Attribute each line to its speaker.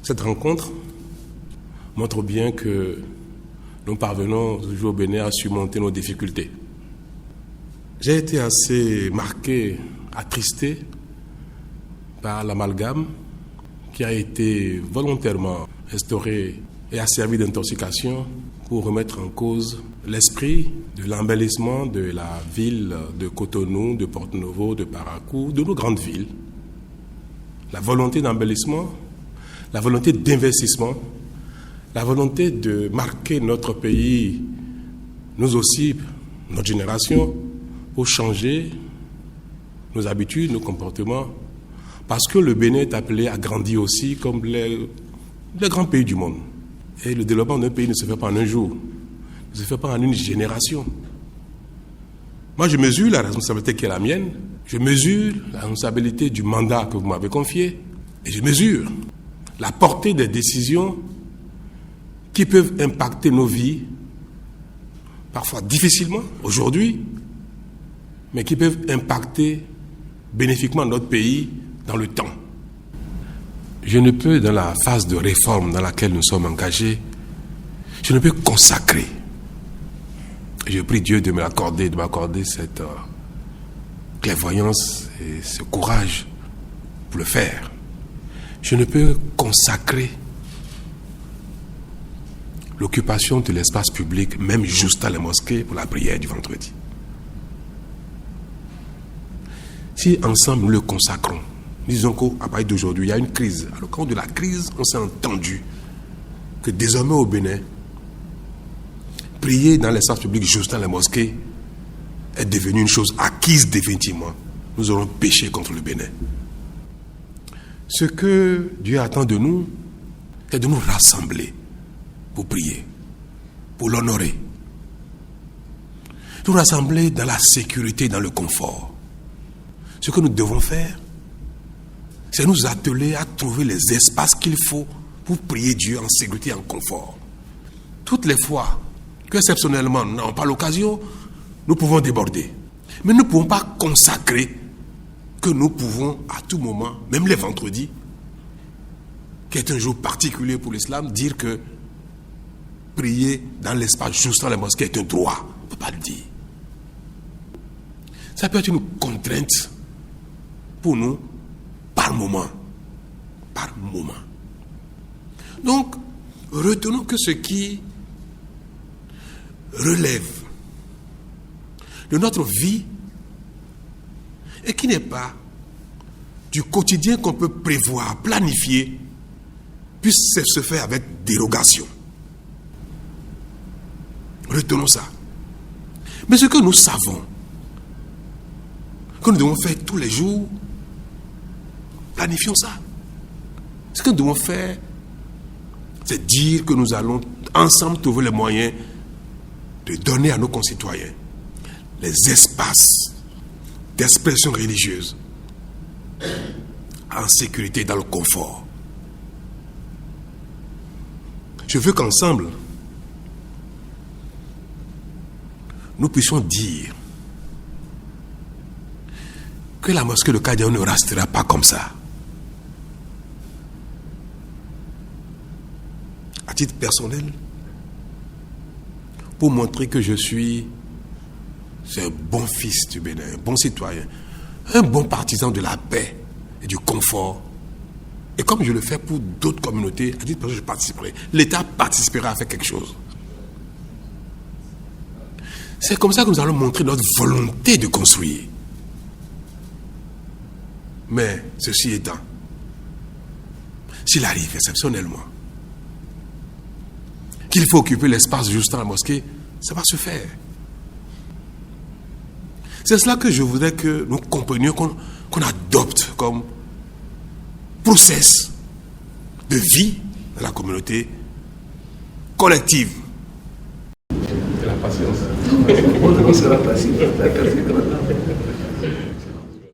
Speaker 1: Cette rencontre montre bien que nous parvenons toujours au Bénin à surmonter nos difficultés. J'ai été assez marqué, attristé par l'amalgame qui a été volontairement instauré et a servi d'intoxication pour remettre en cause l'esprit de l'embellissement de la ville de Cotonou, de Porto-Novo, de Parakou, de nos grandes villes. La volonté d'embellissement, la volonté d'investissement, la volonté de marquer notre pays, nous aussi, notre génération, pour changer nos habitudes, nos comportements, parce que le Bénin est appelé à grandir aussi comme les grands pays du monde. Et le développement d'un pays ne se fait pas en un jour, ne se fait pas en une génération. Moi, je mesure la responsabilité qui est la mienne, je mesure la responsabilité du mandat que vous m'avez confié, et je mesure la portée des décisions qui peuvent impacter nos vies, parfois difficilement, aujourd'hui, mais qui peuvent impacter bénéfiquement notre pays dans le temps. Je ne peux, dans la phase de réforme dans laquelle nous sommes engagés, je ne peux consacrer. Je prie Dieu de m'accorder cette clairvoyance et ce courage pour le faire. Je ne peux consacrer l'occupation de l'espace public, même juste à la mosquée, pour la prière du vendredi. Si ensemble nous le consacrons, disons qu'à partir d'aujourd'hui, il y a une crise. À l'occasion de la crise, on s'est entendu que désormais au Bénin, prier dans l'espace public juste dans la mosquée est devenu une chose acquise définitivement. Nous aurons péché contre le Bénin. Ce que Dieu attend de nous, c'est de nous rassembler pour prier, pour l'honorer. Nous rassembler dans la sécurité, dans le confort. Ce que nous devons faire, c'est nous atteler à trouver les espaces qu'il faut pour prier Dieu en sécurité et en confort. Toutes les fois qu'exceptionnellement nous n'avons pas l'occasion, nous pouvons déborder. Mais nous ne pouvons pas consacrer que nous pouvons à tout moment, même les vendredis, qui est un jour particulier pour l'islam, dire que prier dans l'espace juste dans la mosquée est un droit. On ne peut pas le dire. Ça peut être une contrainte pour nous par moment. Par moment. Donc, retenons que ce qui relève de notre vie et qui n'est pas du quotidien qu'on peut prévoir, planifier, puisse se faire avec dérogation. Retenons ça. Mais ce que nous savons, que nous devons faire tous les jours, planifions ça. Ce que nous devons faire, c'est dire que nous allons ensemble trouver les moyens de donner à nos concitoyens les espaces d'expression religieuse en sécurité, dans le confort. Je veux qu'ensemble, nous puissions dire que la mosquée de Kadiaou ne restera pas comme ça. À titre personnel, pour montrer que je suis un bon fils du Bénin, un bon citoyen, un bon partisan de la paix et du confort. Et comme je le fais pour d'autres communautés, à titre personnel, je participerai. L'État participera à faire quelque chose. C'est comme ça que nous allons montrer notre volonté de construire. Mais, ceci étant, s'il arrive exceptionnellement qu'il faut occuper l'espace juste dans la mosquée, ça va se faire. C'est cela que je voudrais que nous comprenions, qu'on adopte comme process de vie dans la communauté collective.
Speaker 2: C'est la patience. On sera patient.